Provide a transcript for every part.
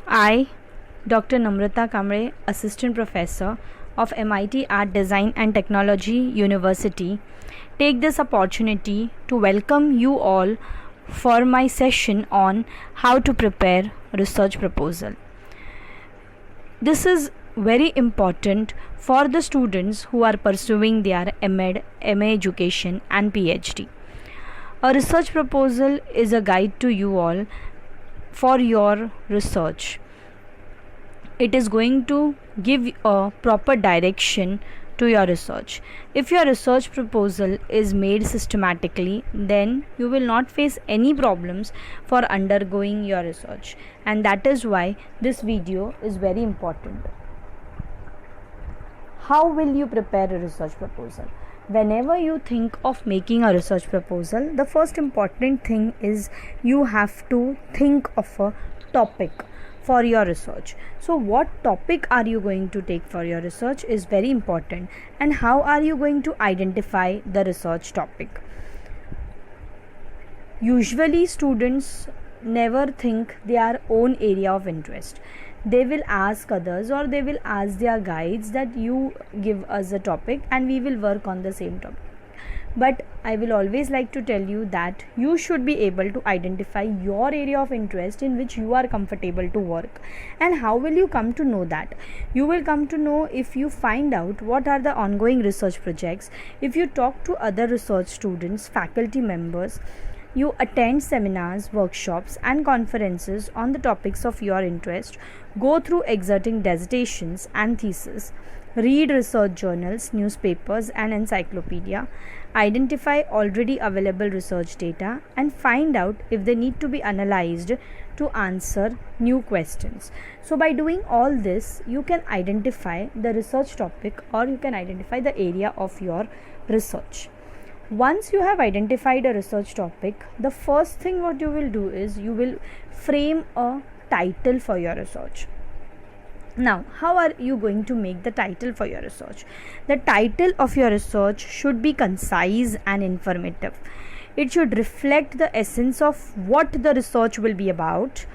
I, Dr. Namrata Kamre, Assistant Professor of MIT Art Design and Technology University, take this opportunity to welcome you all for my session on how to prepare research proposal. This is very important for the students who are pursuing their MEd, MA education and PhD. A research proposal is a guide to you all for your research. It is going to give a proper direction to your research. If your research proposal is made systematically, then you will not face any problems for undergoing your research, and that is why this video is very important. How will you prepare a research proposal? Whenever you think of making a research proposal, the first important thing is you have to think of a topic for your research. So what topic are you going to take for your research is very important, and how are you going to identify the research topic? Usually students never think their own area of interest. They will ask others, or they will ask their guides that you give us a topic and we will work on the same topic. But I will always like to tell you that you should be able to identify your area of interest in which you are comfortable to work. And how will you come to know that? You will come to know if you find out what are the ongoing research projects, if you talk to other research students, faculty members, you attend seminars, workshops and conferences on the topics of your interest, go through exciting dissertations and theses, read research journals, newspapers and encyclopedia, identify already available research data and find out if they need to be analyzed to answer new questions. So by doing all this, you can identify the research topic, or you can identify the area of your research. Once you have identified a research topic, the first thing what you will do is you will frame a title for your research. Now, how are you going to make the title for your research? The title of your research should be concise and informative. It should reflect the essence of what the research will be about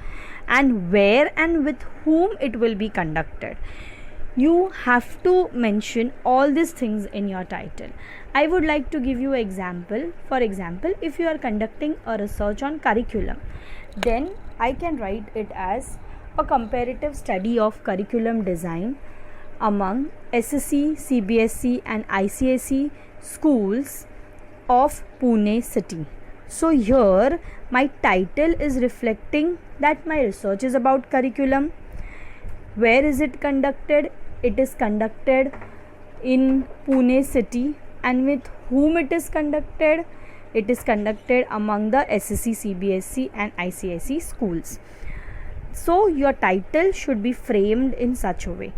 and where and with whom it will be conducted. You have to mention all these things in your title. I would like to give you an example. For example, if you are conducting a research on curriculum, then I can write it as a comparative study of curriculum design among SSC, CBSE and ICSE schools of Pune city. So here my title is reflecting that my research is about curriculum. Where is it conducted? It is conducted in Pune city. And with whom it is conducted? It is conducted among the SSC, CBSE and ICSE schools. So your title should be framed in such a way.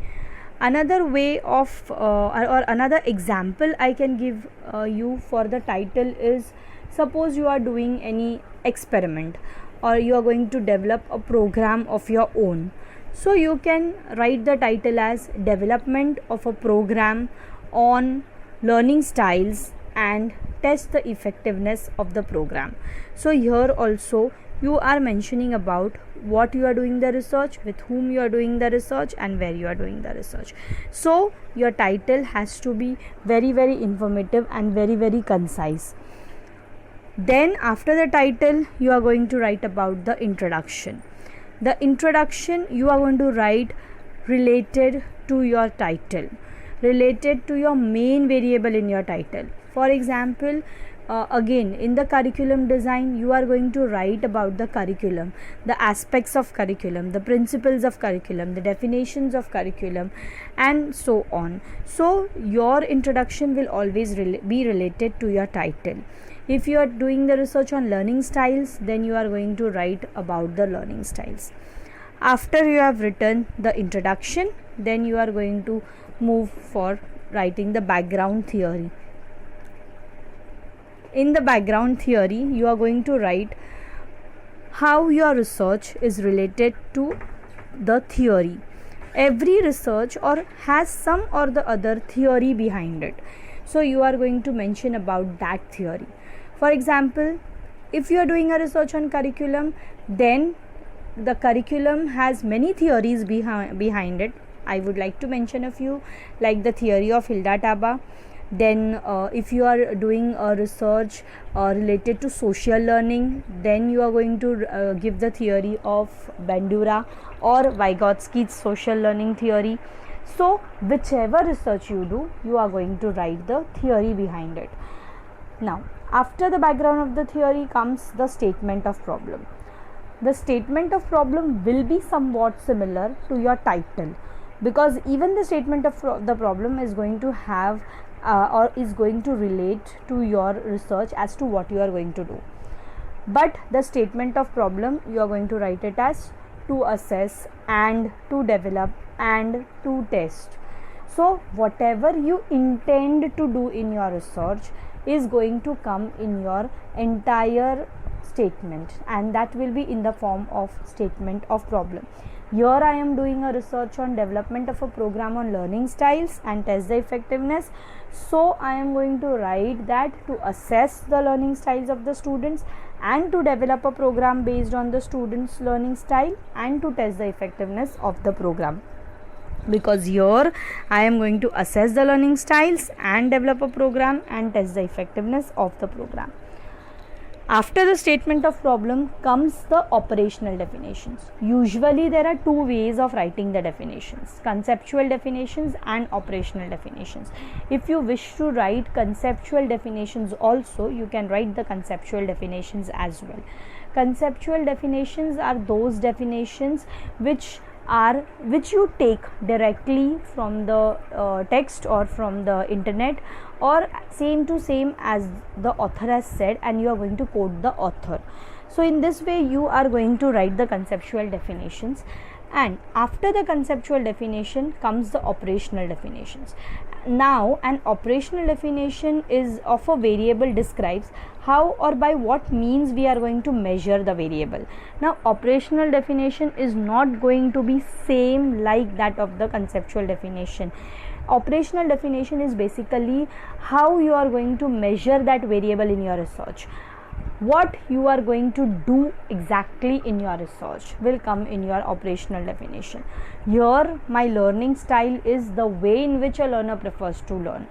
Another way of or another example I can give you for the title is, suppose you are doing any experiment or you are going to develop a program of your own. So you can write the title as development of a program on learning styles and test the effectiveness of the program. So here also you are mentioning about what you are doing the research, with whom you are doing the research and where you are doing the research. So your title has to be very informative and very concise. Then after the title, you are going to write about the introduction. The introduction you are going to write related to your title, related to your main variable in your title. For example, again in the curriculum design, you are going to write about the curriculum, the aspects of curriculum, the principles of curriculum, the definitions of curriculum and so on. So your introduction will always be related to your title. If you are doing the research on learning styles, then you are going to write about the learning styles. After you have written the introduction, then you are going to move for writing the background theory. In the background theory, you are going to write how your research is related to the theory. Every research has some or the other theory behind it. So you are going to mention about that theory. For example, if you are doing a research on curriculum, then the curriculum has many theories behind it. I would like to mention a few, like the theory of Hilda Taba. Then if you are doing a research related to social learning, then you are going to give the theory of Bandura or Vygotsky's social learning theory. So whichever research you do, you are going to write the theory behind it. Now, after the background of the theory comes the statement of problem. The statement of problem will be somewhat similar to your title, because even the statement of the problem is going to have or is going to relate to your research as to what you are going to do. But the statement of problem, you are going to write it as to assess and to develop and to test. So whatever you intend to do in your research is going to come in your entire statement, and that will be in the form of statement of problem. Here I am doing a research on development of a program on learning styles and test the effectiveness. So I am going to write that to assess the learning styles of the students and to develop a program based on the students' learning style and to test the effectiveness of the program. Because here I am going to assess the learning styles and develop a program and test the effectiveness of the program. After the statement of problem comes the operational definitions. Usually there are two ways of writing the definitions: conceptual definitions and operational definitions. If you wish to write conceptual definitions also, you can write the conceptual definitions as well. Conceptual definitions are those definitions which you take directly from the text or from the internet, or same to same as the author has said, and you are going to quote the author. So in this way you are going to write the conceptual definitions, and after the conceptual definition comes the operational definitions. Now an operational definition is of a variable, describes how or by what means we are going to measure the variable. Now operational definition is not going to be same like that of the conceptual definition. Operational definition is basically how you are going to measure that variable in your research. What you are going to do exactly in your research will come in your operational definition. Here my learning style is the way in which a learner prefers to learn.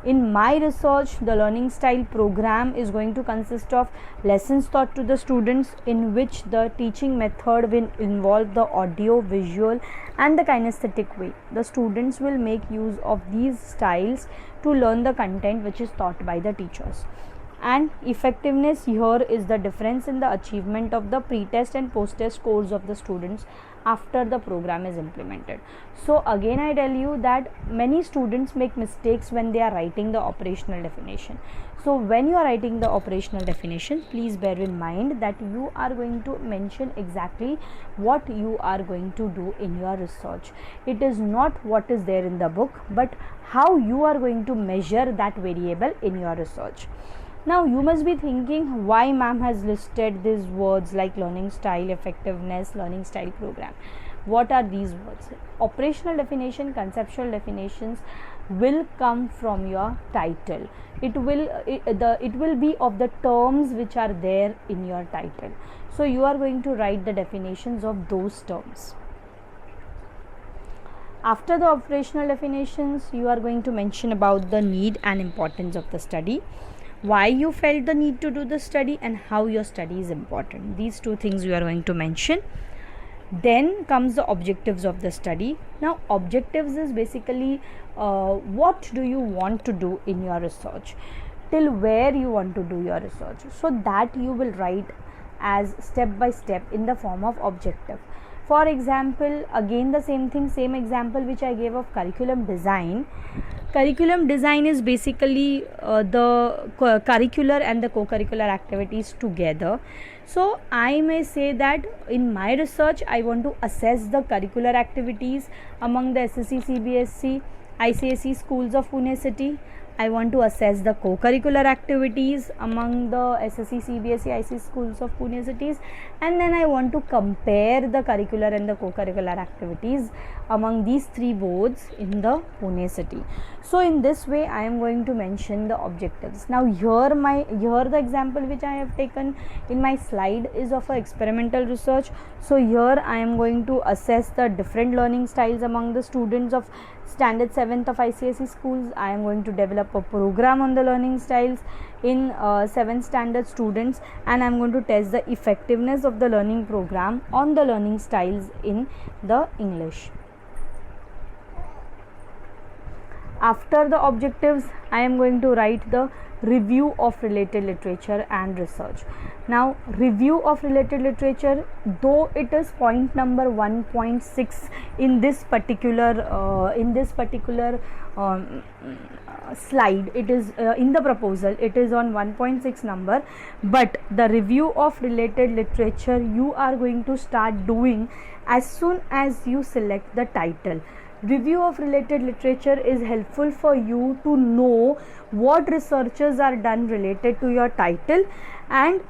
In my research, the learning style program is going to consist of lessons taught to the students, in which the teaching method will involve the audio, visual and the kinesthetic way. The students will make use of these styles to learn the content which is taught by the teachers. And effectiveness here is the difference in the achievement of the pre-test and post-test scores of the students after the program is implemented. So again I tell you that many students make mistakes when they are writing the operational definition. So when you are writing the operational definition, please bear in mind that you are going to mention exactly what you are going to do in your research. It is not what is there in the book, but how you are going to measure that variable in your research. Now you must be thinking why ma'am has listed these words like learning style, effectiveness, learning style program. What are these words? Operational definition, conceptual definitions will come from your title. It will be of the terms which are there in your title. So you are going to write the definitions of those terms. After the operational definitions, you are going to mention about the need and importance of the study, why you felt the need to do the study, and how your study is important. These two things you are going to mention. Then comes the objectives of the study. Now objectives is basically what do you want to do in your research, till where you want to do your research. So that you will write as step by step in the form of objective. For example, again the same thing, same example which I gave of curriculum design. Curriculum design is basically the curricular and the co-curricular activities together. So I may say that in my research I want to assess the curricular activities among the SSC, CBSC, ICSE schools of Pune city. I want to assess the co-curricular activities among the SSC, CBSE, IC schools of Pune cities, and then I want to compare the curricular and the co-curricular activities among these three boards in the Pune city. So in this way I am going to mention the objectives. Now here the example which I have taken in my slide is of a experimental research. So here I am going to assess the different learning styles among the students of standard 7th of ICSE schools. I am going to develop a program on the learning styles in 7th standard students, and I am going to test the effectiveness of the learning program on the learning styles in the English. After the objectives, I am going to write the review of related literature and research. Now review of related literature, though it is point number 1.6 in this particular slide, it is in the proposal, it is on 1.6 number, but the review of related literature you are going to start doing as soon as you select the title. Review of related literature is helpful for you to know what researches are done related to your title and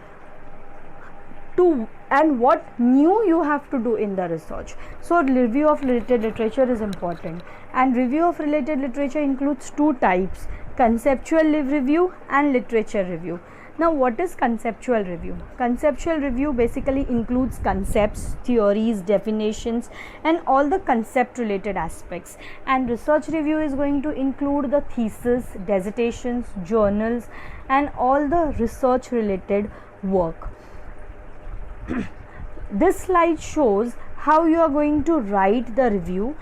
what new you have to do in the research. So review of related literature is important, and review of related literature includes two types: conceptual review and literature review. Now what is conceptual review? Conceptual review basically includes concepts, theories, definitions and all the concept related aspects, and research review is going to include the thesis, dissertations, journals and all the research related work. This slide shows how you are going to write the review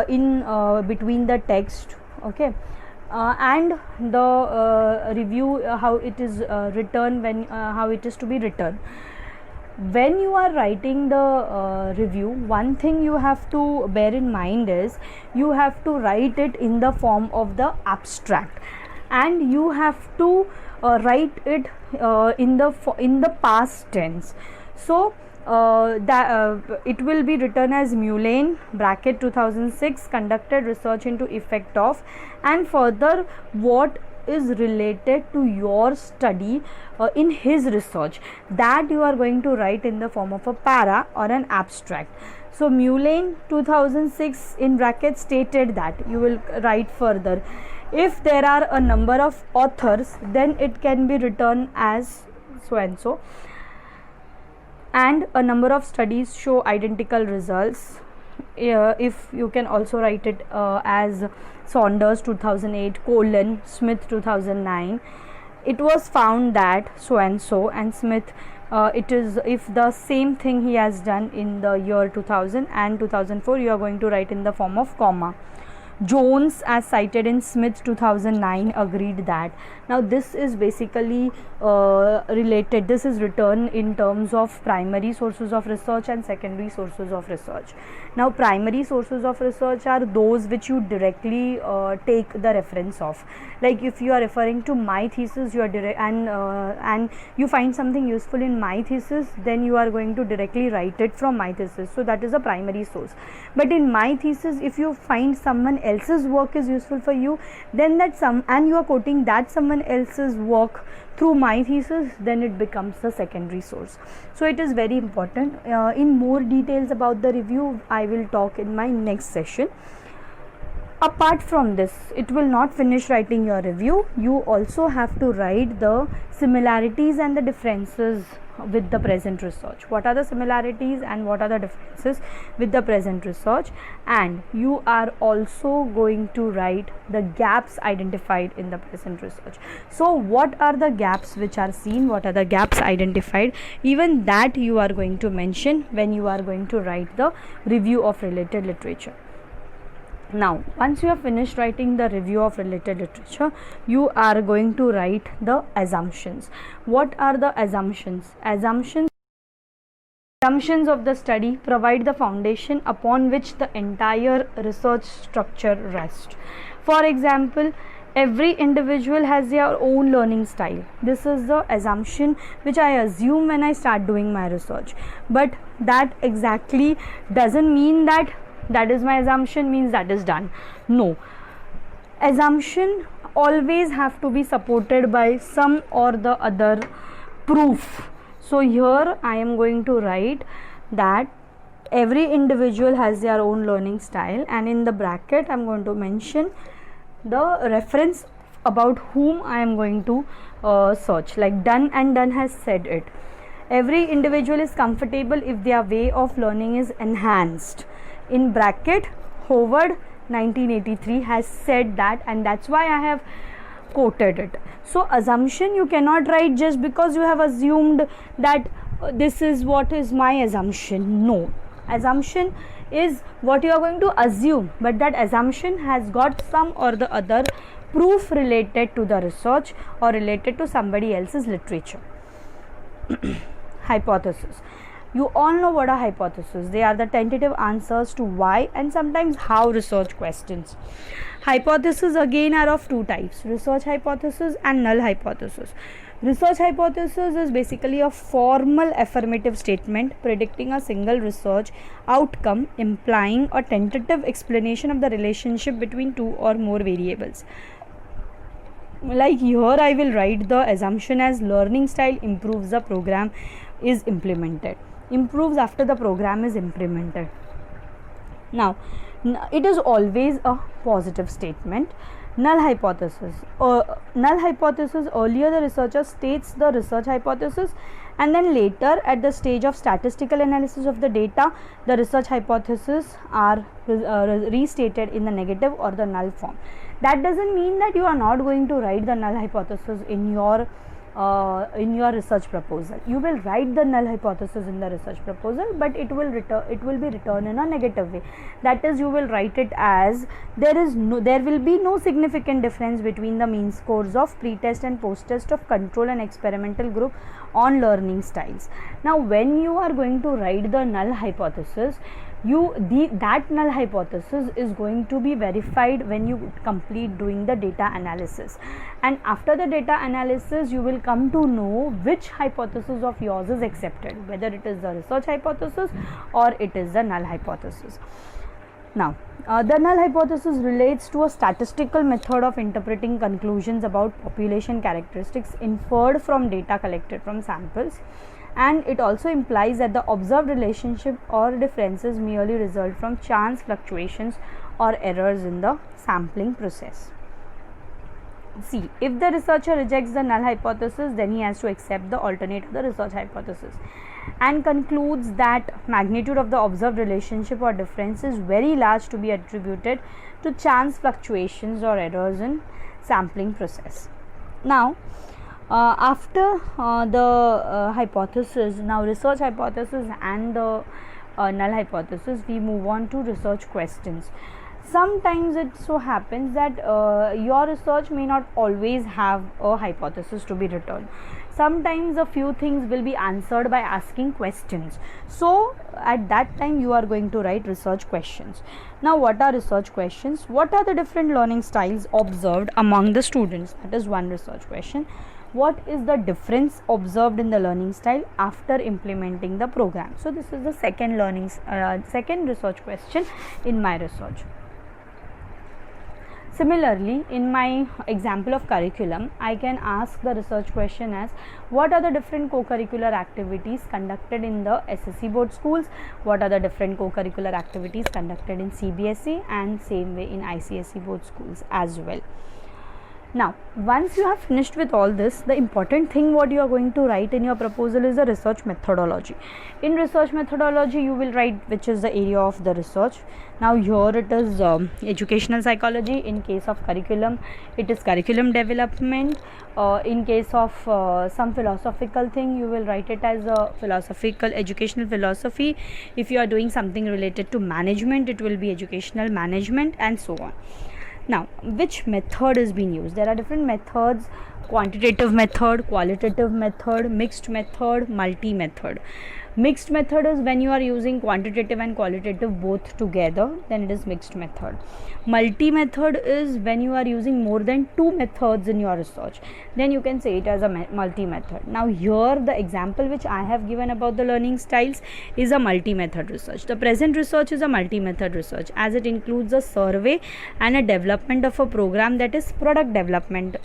in between the text, okay, and the review, how it is written, when how it is to be written. When you are writing the review, one thing you have to bear in mind is you have to write it in the form of the abstract, and you have to write it in the past tense. So it will be written as Mullane bracket 2006 conducted research into effect of, and further what is related to your study in his research, that you are going to write in the form of a para or an abstract. So Mullane 2006 in brackets stated that you will write further. If there are a number of authors, then it can be written as so and so, and a number of studies show identical results. If you can also write it as Saunders 2008 : Smith 2009, it was found that so and so, and Smith it is if the same thing he has done in the year 2000 and 2004, you are going to write in the form of comma. Jones, as cited in Smith 2009, agreed that. Now this is basically related, this is written in terms of primary sources of research and secondary sources of research. Now primary sources of research are those which you directly take the reference of. Like if you are referring to my thesis, you are and you find something useful in my thesis, then you are going to directly write it from my thesis. So that is a primary source. But in my thesis, if you find someone else's work is useful for you, then and you are quoting that someone else's work through my thesis, then it becomes a secondary source. So it is very important. In more details about the review, I will talk in my next session. Apart from this, it will not finish writing your review. You also have to write the similarities and the differences with the present research. What are the similarities and what are the differences with the present research? And you are also going to write the gaps identified in the present research. So what are the gaps which are seen, what are the gaps identified, even that you are going to mention when you are going to write the review of related literature. Now once you have finished writing the review of related literature, you are going to write the assumptions. What are the assumptions? Assumptions of the study provide the foundation upon which the entire research structure rests. For example, every individual has their own learning style. This is the assumption which I assume when I start doing my research, but that exactly doesn't mean that is my assumption, means that is done. No, assumption always have to be supported by some or the other proof. So here I am going to write that every individual has their own learning style, and in the bracket I am going to mention the reference about whom I am going to search, like Dunn and Dunn has said it. Every individual is comfortable if their way of learning is enhanced. In bracket, Howard 1983 has said that, and that's why I have quoted it. So assumption you cannot write just because you have assumed that this is what is my assumption. No, assumption is what you are going to assume, but that assumption has got some or the other proof related to the research or related to somebody else's literature. Hypothesis. You all know what are hypotheses. They are the tentative answers to why and sometimes how research questions. Hypotheses again are of two types: research hypothesis and null hypothesis. Research hypothesis is basically a formal affirmative statement predicting a single research outcome, implying a tentative explanation of the relationship between two or more variables. Like here I will write the assumption as learning style improves the program is implemented. Improves after the program is implemented. Now it is always a positive statement. Null hypothesis. Null hypothesis, earlier the researcher states the research hypothesis, and then later at the stage of statistical analysis of the data, the research hypothesis are restated in the negative or the null form. That doesn't mean that you are not going to write the null hypothesis in your research proposal. You will write the null hypothesis in the research proposal, but it will be written in a negative way. That is, you will write it as there will be no significant difference between the mean scores of pre-test and post-test of control and experimental group on learning styles. Now when you are going to write the null hypothesis, that null hypothesis is going to be verified when you complete doing the data analysis, and after the data analysis you will come to know which hypothesis of yours is accepted, whether it is the research hypothesis or it is the null hypothesis. Now the null hypothesis relates to a statistical method of interpreting conclusions about population characteristics inferred from data collected from samples, and it also implies that the observed relationship or differences merely result from chance fluctuations or errors in the sampling process. See, if the researcher rejects the null hypothesis, then he has to accept the alternate of the research hypothesis, and concludes that magnitude of the observed relationship or difference is very large to be attributed to chance fluctuations or errors in sampling process. Now after the hypothesis, now research hypothesis and the null hypothesis, we move on to research questions. Sometimes it so happens that your research may not always have a hypothesis to be written. Sometimes a few things will be answered by asking questions. So at that time you are going to write research questions. Now what are research questions? What are the different learning styles observed among the students? That is one research question. What is the difference observed in the learning style after implementing the program? So this is the second research question in my research. Similarly, in my example of curriculum, I can ask the research question as what are the different co-curricular activities conducted in the SSC board schools, what are the different co-curricular activities conducted in CBSE, and same way in ICSE board schools as well. Now once you have finished with all this, the important thing what you are going to write in your proposal is the research methodology. In research methodology you will write which is the area of the research. Now here it is educational psychology. In case of curriculum, it is curriculum development. In case of some philosophical thing, you will write it as a philosophical educational philosophy. If you are doing something related to management, it will be educational management, and so on. Now which method is being used? There are different methods: quantitative method, qualitative method, mixed method, multi method. Mixed method is when you are using quantitative and qualitative both together, then it is mixed method. Multi method is when you are using more than 2 methods in your research, then you can say it as a multi method. Now here the example which I have given about the learning styles is a multi method research. The present research is a multi method research as it includes a survey and a development of a program, that is product development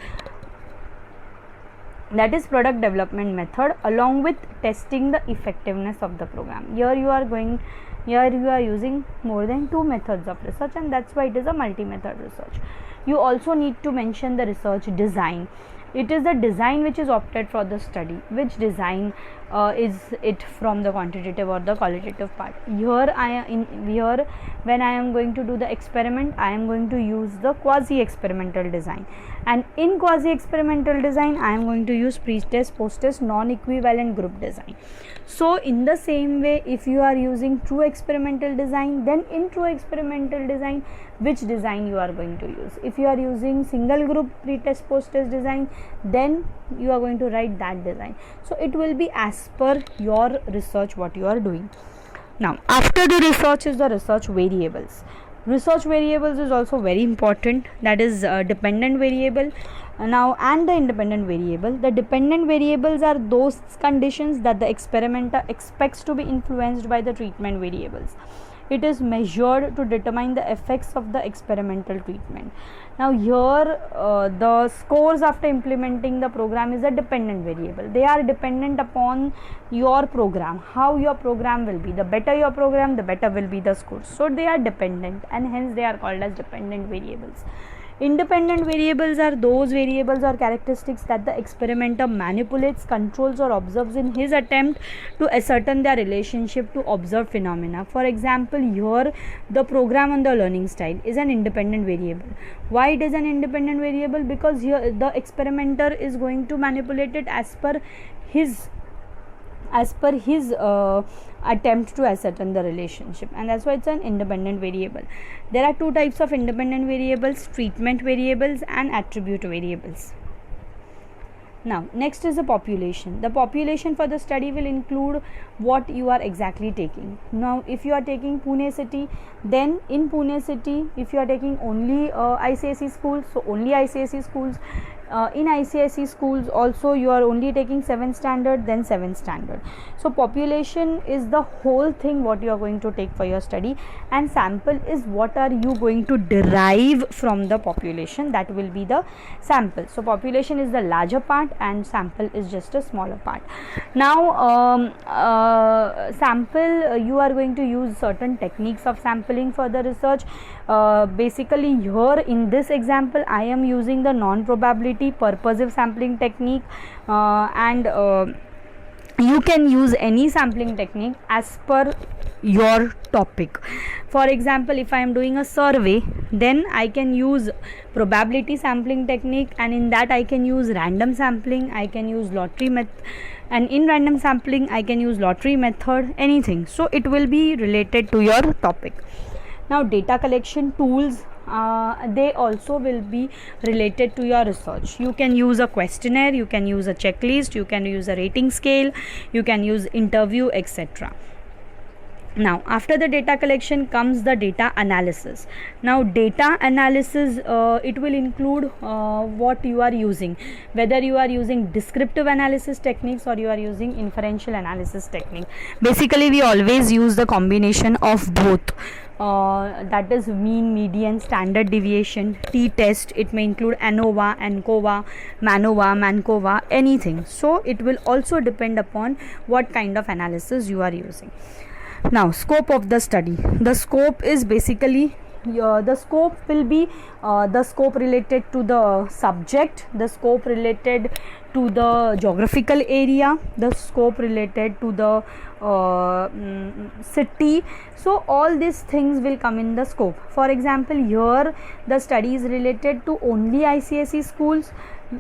method, along with testing the effectiveness of the program. Here you are using more than 2 methods of research, and that's why it is a multi method research. You also need to mention the research design. It is the design which is opted for the study. Which design is it from the quantitative or the qualitative part? Here when I am going to do the experiment, I am going to use the quasi experimental design, and in quasi experimental design I am going to use pre-test, post-test, non-equivalent group design. So in the same way, if you are using true experimental design, then in true experimental design, which design you are going to use? If you are using single group pre-test, post-test design, then you are going to write that design. So it will be as per your research what you are doing. Now after the research is the research variables. Research variables is also very important, that is dependent variable now and the independent variable. The dependent variables are those conditions that the experimenter expects to be influenced by the treatment variables. It is measured to determine the effects of the experimental treatment. Now here the scores after implementing the program is a dependent variable. They are dependent upon your program, how your program will be. The better your program, the better will be the scores. So they are dependent, and hence they are called as dependent variables. Independent variables are those variables or characteristics that the experimenter manipulates, controls, or observes in his attempt to ascertain their relationship to observed phenomena. For example, here the program on the learning style is an independent variable. Why it is an independent variable? Because here the experimenter is going to manipulate it as per his attempt to ascertain the relationship, and that's why it's an independent variable. There are 2 types of independent variables: treatment variables and attribute variables. Now next is the population. The population for the study will include what you are exactly taking. Now if you are taking Pune city, then in Pune city, if you are taking only ICSE schools, so only ICSE schools. In ICSE schools also you are only taking 7th standard, then 7th standard. So population is the whole thing what you are going to take for your study, and sample is what are you going to derive from the population, that will be the sample. So population is the larger part and sample is just a smaller part. Now sample, you are going to use certain techniques of sampling for the research. Basically here in this example I am using the non-probability purposive sampling technique, and you can use any sampling technique as per your topic. For example, if I am doing a survey, then I can use probability sampling technique, and in that I can use random sampling, I can use lottery method, and in random sampling I can use lottery method, anything. So it will be related to your topic. Now data collection tools, they also will be related to your research. You can use a questionnaire, you can use a checklist, you can use a rating scale, you can use interview, etc. Now after the data collection comes the data analysis. Now data analysis, it will include what you are using, whether you are using descriptive analysis techniques or you are using inferential analysis technique. Basically we always use the combination of both. That is mean, median, standard deviation, t-test. It may include ANOVA, ANCOVA, MANOVA, MANCOVA, anything. So it will also depend upon what kind of analysis you are using. Now scope of the study. The scope is basically the scope will be the scope related to the subject, the scope related to the geographical area, the scope related to the city. So all these things will come in the scope. For example, here the study is related to only ICSE schools.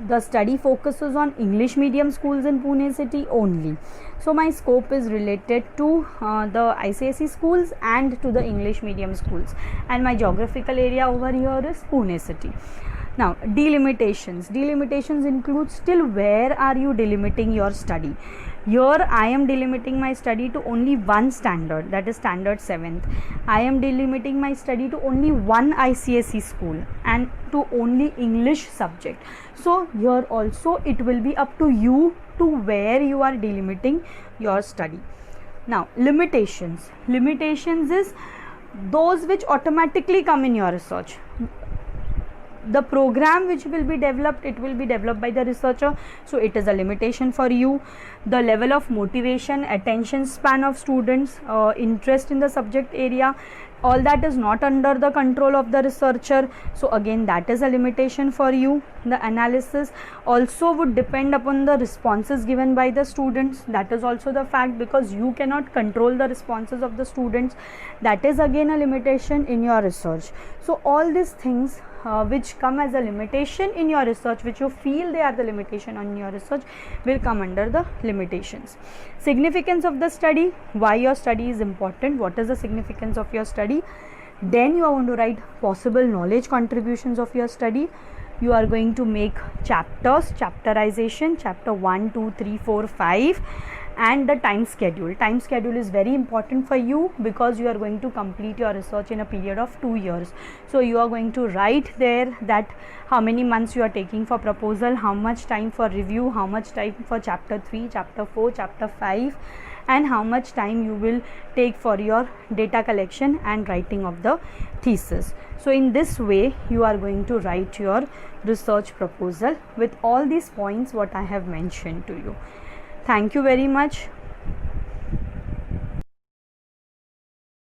The study focuses on English medium schools in Pune city only. So my scope is related to the ICSE schools and to the English medium schools, and my geographical area over here is Pune city. Now, delimitations includes till where are you delimiting your study. Here I am delimiting my study to only one standard, that is standard 7th. I am delimiting my study to only one ICSE school and to only English subject. So here also it will be up to you to where you are delimiting your study. Now, limitations is those which automatically come in your research. The program which will be developed, it will be developed by the researcher, so it is a limitation for you. The level of motivation, attention span of students, interest in the subject area, all that is not under the control of the researcher, so again that is a limitation for you. The analysis also would depend upon the responses given by the students, that is also the fact, because you cannot control the responses of the students, that is again a limitation in your research. So all these things which come as a limitation in your research, which you feel they are the limitation on your research, will come under the limitations. Significance of the study, why your study is important, what is the significance of your study. Then you are going to write possible knowledge contributions of your study. You are going to make chapters, chapterization, chapter 1, 2, 3, 4, 5, and the time schedule. Time schedule is very important for you because you are going to complete your research in a period of 2 years. So you are going to write there that how many months you are taking for proposal, how much time for review, how much time for chapter 3, chapter 4, chapter 5, and how much time you will take for your data collection and writing of the thesis. So in this way you are going to write your research proposal with all these points what I have mentioned to you. Thank you very much.